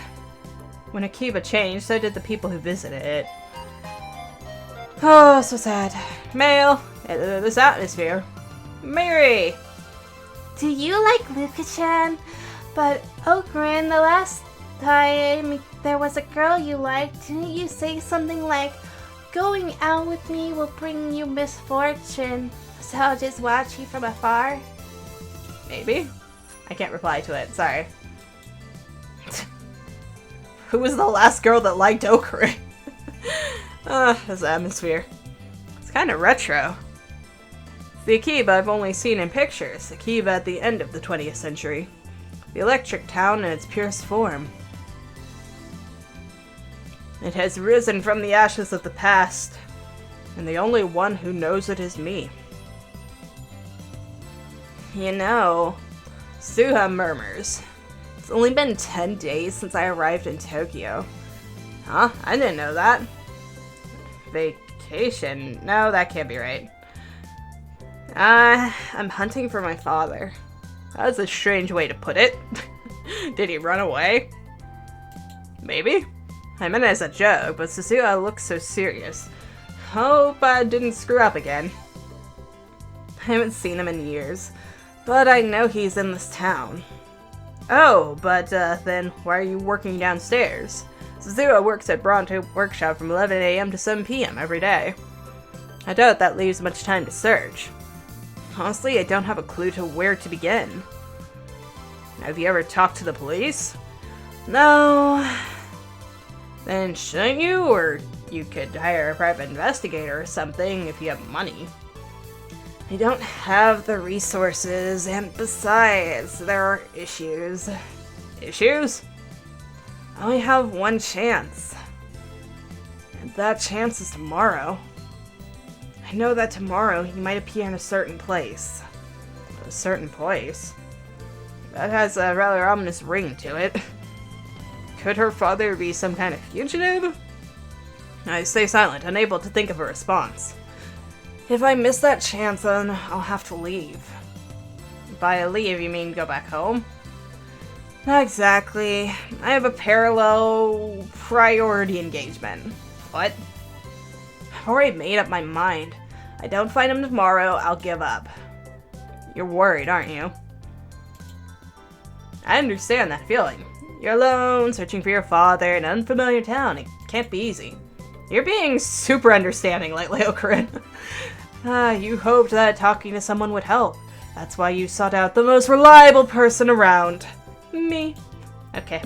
When Akiba changed, so did the people who visited it. Oh, so sad. Mail. This atmosphere. Mary! Do you like Luka-chan? But, Okran, the last time there was a girl you liked, didn't you say something like, going out with me will bring you misfortune, so I'll just watch you from afar? Maybe. I can't reply to it, sorry. Who was the last girl that liked Okran? This atmosphere. It's kind of retro. The Akiba I've only seen in pictures, Akiba at the end of the 20th century. The electric town in its purest form. It has risen from the ashes of the past, and the only one who knows it is me. You know, Suha murmurs. It's only been 10 days since I arrived in Tokyo. Huh? I didn't know that. Vacation? No, that can't be right. I'm hunting for my father. That was a strange way to put it. Did he run away? Maybe? I meant it as a joke, but Suzuha looks so serious. Hope I didn't screw up again. I haven't seen him in years, but I know he's in this town. Oh, but then why are you working downstairs? Suzuha works at Bronto Workshop from 11 a.m. to 7 p.m. every day. I doubt that leaves much time to search. Honestly, I don't have a clue to where to begin. Have you ever talked to the police? No. Then shouldn't you? Or you could hire a private investigator or something if you have money. I don't have the resources, and besides, there are issues. Issues? I only have one chance. And that chance is tomorrow. I know that tomorrow he might appear in a certain place. A certain place? That has a rather ominous ring to it. Could her father be some kind of fugitive? I stay silent, unable to think of a response. If I miss that chance, then I'll have to leave. By leave, you mean go back home? Not exactly. I have a parallel priority engagement. What? I've already made up my mind. I don't find him tomorrow, I'll give up. You're worried, aren't you? I understand that feeling. You're alone, searching for your father in an unfamiliar town. It can't be easy. You're being super understanding lately, Okarin. You hoped that talking to someone would help. That's why you sought out the most reliable person around. Me. Okay.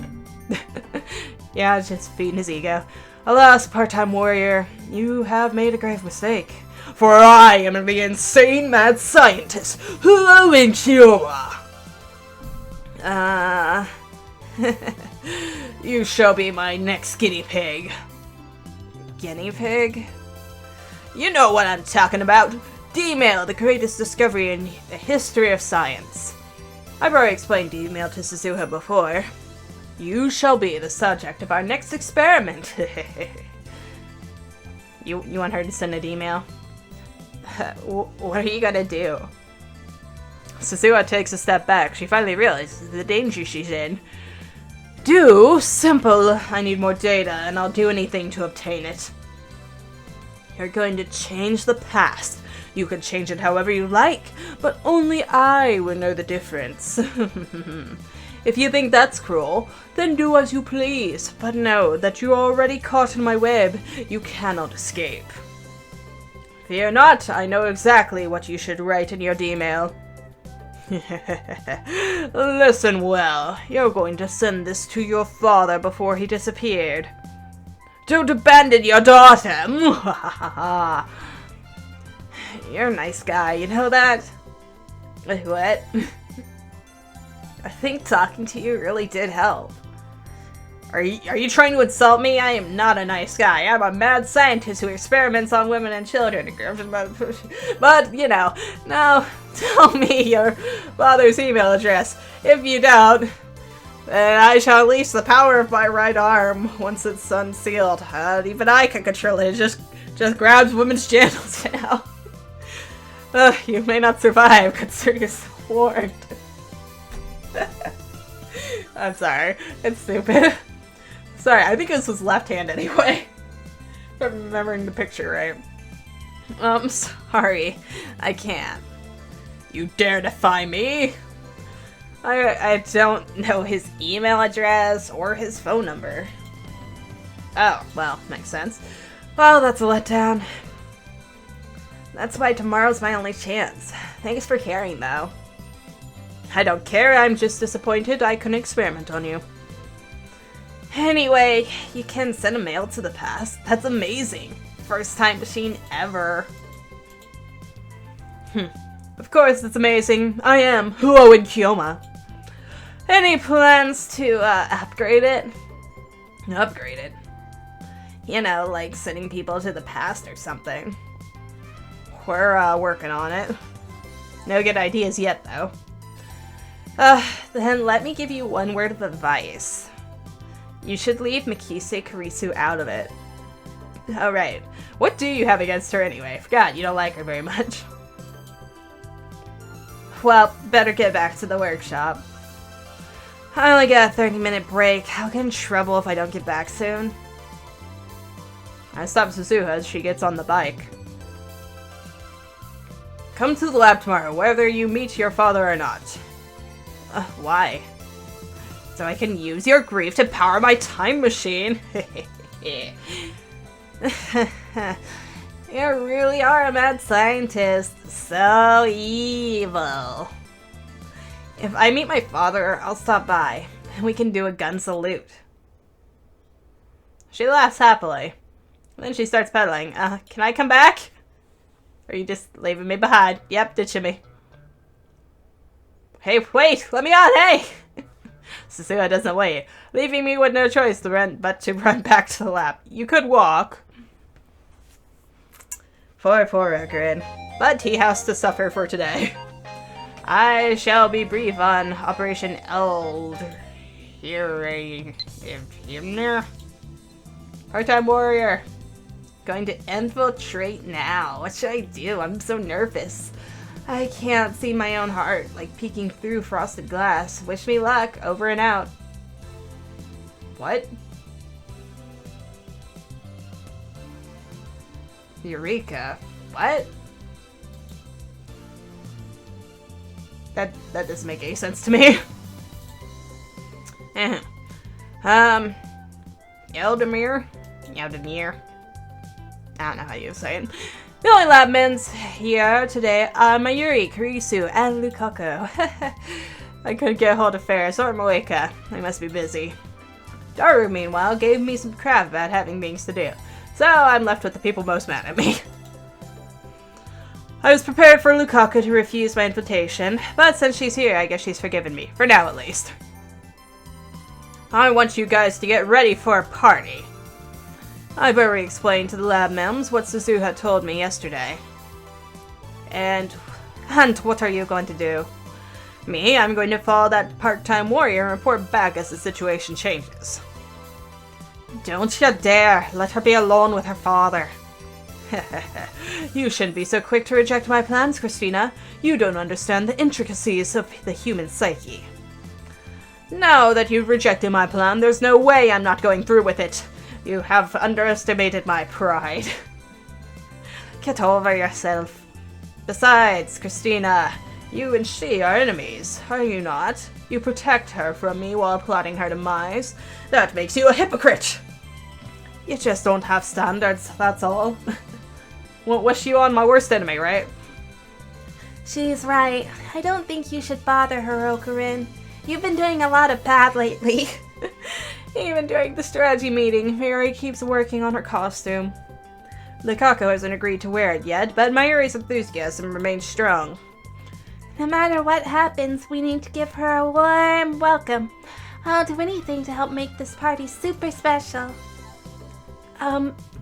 Yeah, just feeding his ego. Alas, part-time warrior, you have made a grave mistake. For I am the insane mad scientist, Huro Inchiora. You shall be my next guinea pig. Guinea pig? You know what I'm talking about. D-mail, the greatest discovery in the history of science. I've already explained D-mail to Suzuha before. You shall be the subject of our next experiment. You want her to send an email? What are you gonna do? Suzuha takes a step back. She finally realizes the danger she's in. Do? Simple. I need more data, and I'll do anything to obtain it. You're going to change the past. You can change it however you like, but only I will know the difference. If you think that's cruel, then do as you please, but know that you're already caught in my web. You cannot escape. Fear not, I know exactly what you should write in your D-mail. Listen well, you're going to send this to your father before he disappeared. Don't abandon your daughter! You're a nice guy, you know that? Wait, what? I think talking to you really did help. Are you trying to insult me? I am not a nice guy. I'm a mad scientist who experiments on women and children. But, you know, now tell me your father's email address. If you don't, then I shall unleash the power of my right arm once it's unsealed. Even I can control it. It just grabs women's genitals now. You may not survive. Consider yourself warned. I'm sorry. It's stupid. Sorry, I think this was left hand anyway. If I'm remembering the picture right. Sorry. I can't. You dare defy me? I don't know his email address or his phone number. Oh, well, makes sense. Well, that's a letdown. That's why tomorrow's my only chance. Thanks for caring, though. I don't care, I'm just disappointed I couldn't experiment on you. Anyway, you can send a mail to the past. That's amazing. First time machine ever. Of course, it's amazing. I am Huo in Kyoma. Any plans to upgrade it? Upgrade it? You know, like sending people to the past or something. We're working on it. No good ideas yet, though. Then let me give you one word of advice. You should leave Mikise Kurisu out of it. Alright. What do you have against her anyway? Forgot, you don't like her very much. Well, better get back to the workshop. I only got a 30-minute break. I'll get in trouble if I don't get back soon. I stop Suzuha as she gets on the bike. Come to the lab tomorrow, whether you meet your father or not. Why? So I can use your grief to power my time machine. You really are a mad scientist. So evil. If I meet my father, I'll stop by, and we can do a gun salute. She laughs happily. Then she starts pedaling. Can I come back? Or are you just leaving me behind? Yep, ditching me. Hey, wait! Let me on, hey! Suzuha doesn't wait, leaving me with no choice but to run back to the lab. You could walk. Poor Rokurin. But he has to suffer for today. I shall be brief on Operation Eld. Part-time warrior. Going to infiltrate now. What should I do? I'm so nervous. I can't see my own heart, like peeking through frosted glass. Wish me luck. Over and out. What? Eureka. What? That doesn't make any sense to me. Eldemir? Eldemir? I don't know how you say it. The only labmen's here today are Mayuri, Kurisu, and Lukaku. I couldn't get hold of Ferris or Moeka. They must be busy. Daru, meanwhile, gave me some crap about having things to do. So I'm left with the people most mad at me. I was prepared for Lukaku to refuse my invitation, but since she's here, I guess she's forgiven me. For now, at least. I want you guys to get ready for a party. I've already explained to the lab mems what Suzuha told me yesterday. And what are you going to do? Me, I'm going to follow that part-time warrior and report back as the situation changes. Don't you dare let her be alone with her father. You shouldn't be so quick to reject my plans, Christina. You don't understand the intricacies of the human psyche. Now that you've rejected my plan, there's no way I'm not going through with it. You have underestimated my pride. Get over yourself. Besides, Christina, you and she are enemies, are you not? You protect her from me while plotting her demise. That makes you a hypocrite. You just don't have standards, that's all. Well, wish you on my worst enemy, right? She's right. I don't think you should bother her, Rokurin. You've been doing a lot of bad lately. Even during the strategy meeting, Mayuri keeps working on her costume. Lukaku hasn't agreed to wear it yet, but Mayuri's enthusiasm remains strong. No matter what happens, we need to give her a warm welcome. I'll do anything to help make this party super special.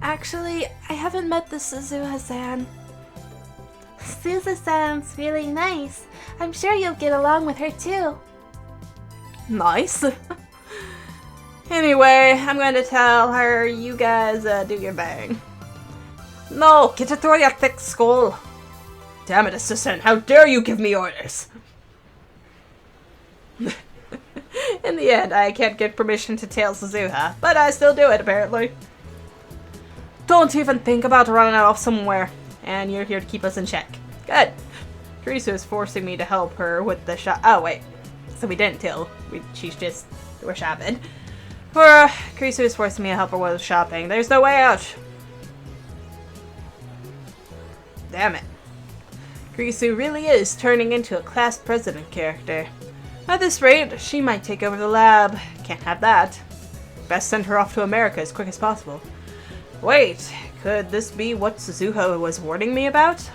Actually, I haven't met the Suzuha-san. Suzuha-san's really nice. I'm sure you'll get along with her too. Nice. Anyway, I'm going to tell her you guys do your bang. No, get it through your thick skull. Damn it, assistant, how dare you give me orders? In the end, I can't get permission to tail Suzuha, but I still do it, apparently. Don't even think about running off somewhere, and you're here to keep us in check. Good. Kurisu is forcing me to help her with the shop. Oh, wait. So we didn't tail. We're shopping. Kurisu is forcing me to help her with shopping. There's no way out. Damn it. Kurisu really is turning into a class president character. At this rate, she might take over the lab. Can't have that. Best send her off to America as quick as possible. Wait, could this be what Suzuha was warning me about?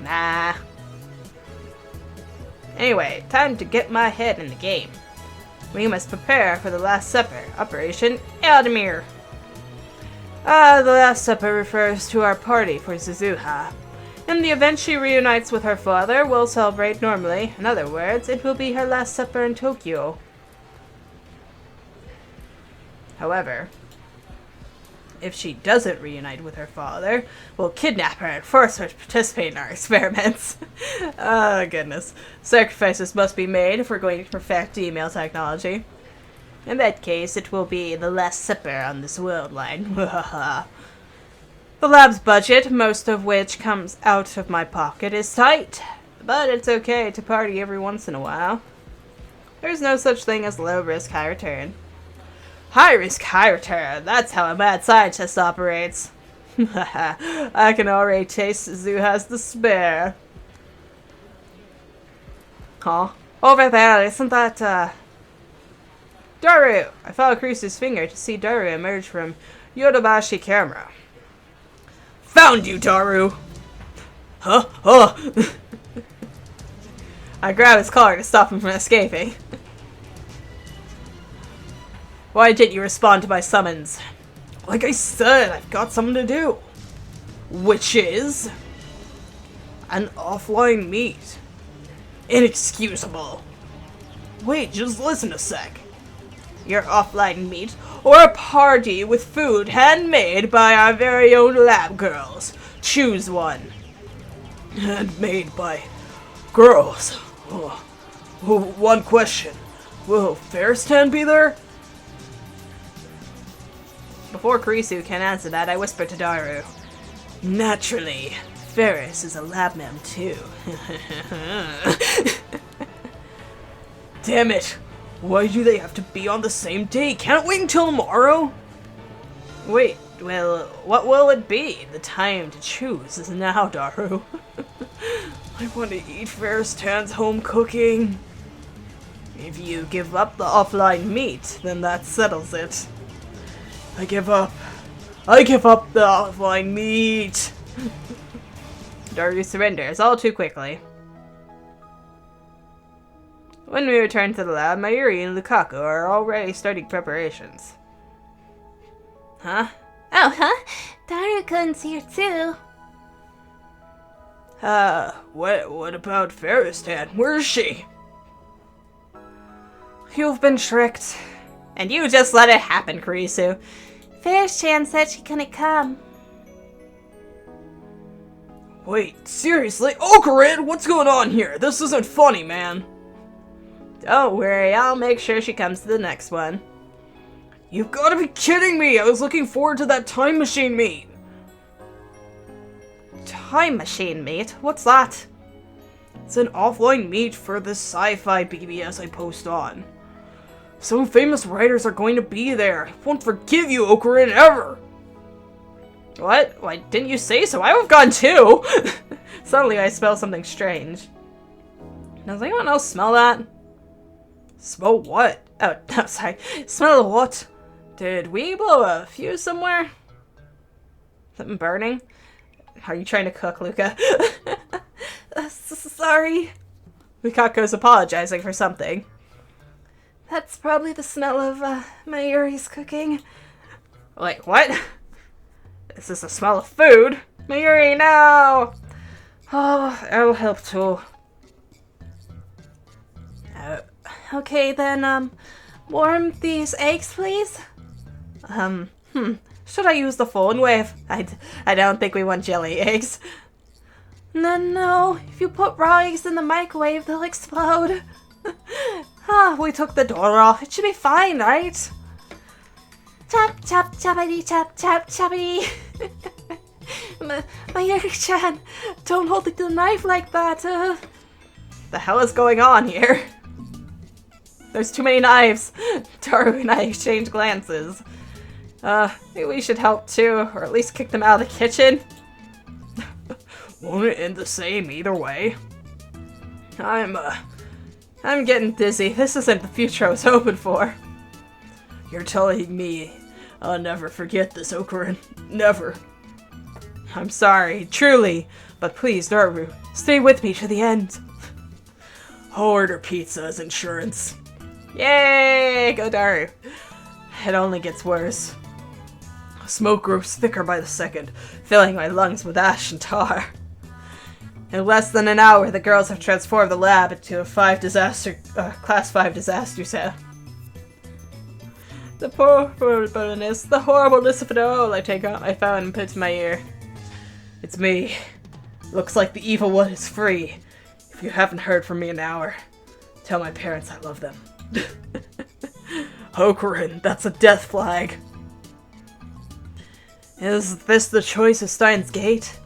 Nah. Anyway, time to get my head in the game. We must prepare for the Last Supper, Operation Aldemir. The Last Supper refers to our party for Suzuha. In the event she reunites with her father, we'll celebrate normally. In other words, it will be her last supper in Tokyo. However, if she doesn't reunite with her father, we'll kidnap her and force her to participate in our experiments. Oh, goodness. Sacrifices must be made if we're going to perfect email technology. In that case, it will be the Last Supper on this world line. The lab's budget, most of which comes out of my pocket, is tight. But it's okay to party every once in a while. There's no such thing as low risk, high return. High risk, high return. That's how a mad scientist operates. I can already taste Suzuha's despair. Huh? Over there, isn't that, Daru! I followed Krisu's finger to see Daru emerge from Yodobashi camera. Found you, Daru! Huh? Huh? I grabbed his collar to stop him from escaping. Why didn't you respond to my summons? Like I said, I've got something to do. Which is... an offline meet. Inexcusable. Wait, just listen a sec. Your offline meet, or a party with food handmade by our very own lab girls. Choose one. Handmade by girls. Oh. One question. Will Fairstan be there? Before Kurisu can answer that, I whispered to Daru. Naturally. Ferris is a lab mem too. Damn it. Why do they have to be on the same day? Can't wait until tomorrow? Wait, well, what will it be? The time to choose is now, Daru. I want to eat Fairystan's home cooking. If you give up the offline meat, then that settles it. I give up. I give up the offline meat. Daru surrenders all too quickly. When we return to the lab, Mayuri and Lukaku are already starting preparations. Huh? Oh, huh? Daru-kun's here too. What about Fairstan? Where is she? You've been tricked. And you just let it happen, Kurisu. Fairstan said she couldn't come. Wait, seriously? Okarin, what's going on here? This isn't funny, man. Don't worry, I'll make sure she comes to the next one. You've got to be kidding me! I was looking forward to that time machine meet! Time machine meet? What's that? It's an offline meet for this sci-fi BBS I post on. Some famous writers are going to be there. I won't forgive you, Okarin, ever! What? Why didn't you say so? I would have gone too! Suddenly I smell something strange. Does anyone else smell that? Smell what? Oh, no, sorry. Smell what? Did we blow a fuse somewhere? Something burning? Are you trying to cook, Luca? Sorry. Lukaku's apologizing for something. That's probably the smell of, Mayuri's cooking. Wait, what? This is the smell of food? Mayuri, no! Oh, I'll help too. Okay, then, warm these eggs, please? Should I use the phone wave? I don't think we want jelly eggs. No. If you put raw eggs in the microwave, they'll explode. We took the door off. It should be fine, right? Chop, chop, choppity, chop, chop, choppity. Mayuri-chan, don't hold the knife like that. The hell is going on here? There's too many knives. Daru and I exchange glances. Maybe we should help too, or at least kick them out of the kitchen. Won't it end the same either way? I'm getting dizzy. This isn't the future I was hoping for. You're telling me I'll never forget this, Okarin. Never. I'm sorry, truly. But please, Daru, stay with me to the end. Order pizza as insurance. Yay! Go Daru. It only gets worse. Smoke grows thicker by the second, filling my lungs with ash and tar. In less than an hour, the girls have transformed the lab into a class 5 disaster zone. The horribleness, the horribleness of it all. I take out my phone and put it to my ear. It's me. Looks like the evil one is free. If you haven't heard from me in an hour, tell my parents I love them. Hokurin, that's a death flag. Is this the choice of Steins Gate?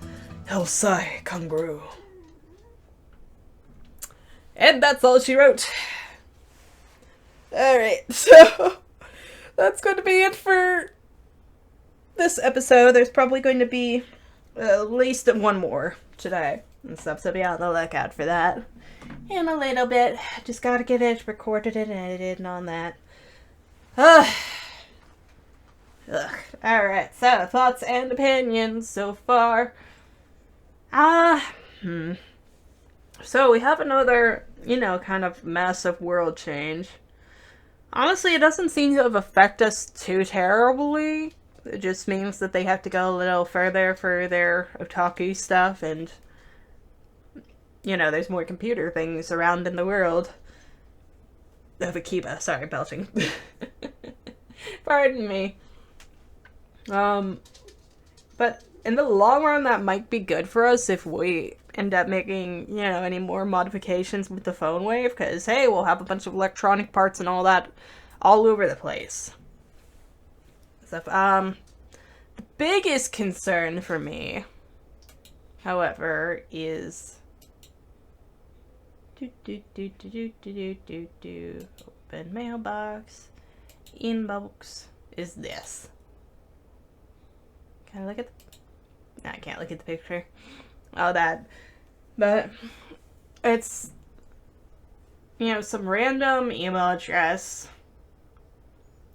Hellsai Kanguru. And that's all she wrote. Alright, so that's going to be it for this episode. There's probably going to be at least one more today and stuff, so be on the lookout for that in a little bit. Just gotta get it recorded and edited and all that. Alright, so thoughts and opinions so far. So we have another, kind of massive world change. Honestly, it doesn't seem to have affected us too terribly. It just means that they have to go a little further for their otaku stuff, and, there's more computer things around in the world. Of Akiba, sorry, belching. Pardon me. But in the long run, that might be good for us if we end up making, any more modifications with the phone wave, because, hey, we'll have a bunch of electronic parts and all that all over the place. So, the biggest concern for me, however, is open mailbox, inbox, is this. Can I look at no, I can't look at the picture. Oh, that. But it's, some random email address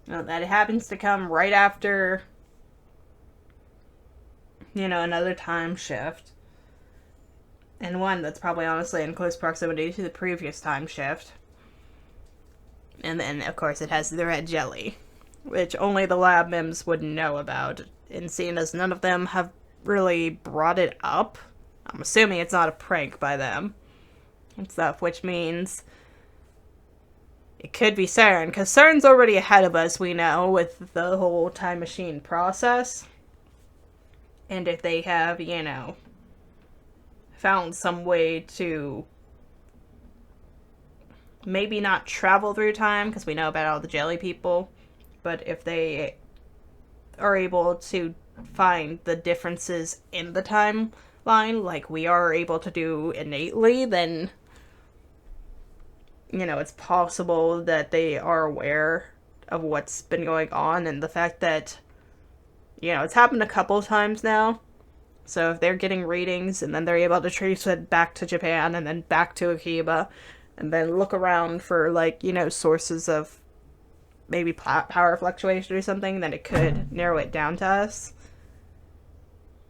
that happens to come right after, another time shift. And one that's probably honestly in close proximity to the previous time shift. And then, of course, it has the red jelly, which only the lab mims would know about. And seeing as none of them have really brought it up, I'm assuming it's not a prank by them and stuff, which means it could be CERN, because CERN's already ahead of us, we know, with the whole time machine process. And if they have, found some way to maybe not travel through time, because we know about all the jelly people, but if they are able to find the differences in the timeline, like we are able to do innately, then, it's possible that they are aware of what's been going on, and the fact that, it's happened a couple times now. So if they're getting readings, and then they're able to trace it back to Japan, and then back to Akiba, and then look around for, sources of maybe power fluctuation or something, then it could narrow it down to us.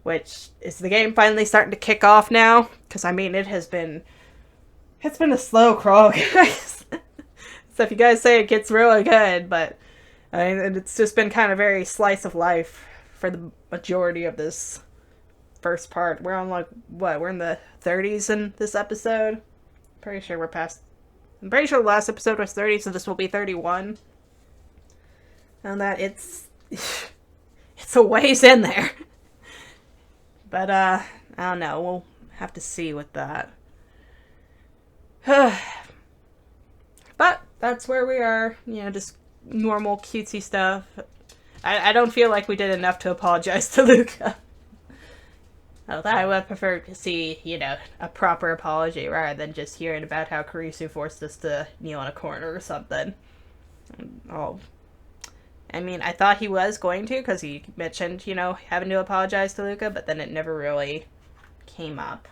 Which, is the game finally starting to kick off now? Because, it's been a slow crawl, guys. So if you guys say it gets really good, but, it's just been kind of very slice of life for the majority of this first part. We're on, we're in the 30s in this episode? I'm pretty sure the last episode was 30, so this will be 31. And that it's a ways in there. But, I don't know. We'll have to see with that. But, that's where we are. Just normal cutesy stuff. I don't feel like we did enough to apologize to Luca. Although I would prefer to see, a proper apology rather than just hearing about how Kurisu forced us to kneel in a corner or something. I thought he was going to, because he mentioned, having to apologize to Luca, but then it never really came up.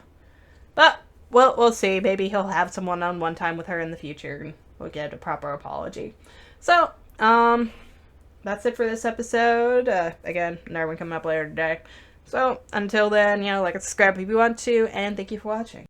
But, well, we'll see. Maybe he'll have some one-on-one time with her in the future, and we'll get a proper apology. So, that's it for this episode. Again, another one coming up later today. So, until then, like and subscribe if you want to, and thank you for watching.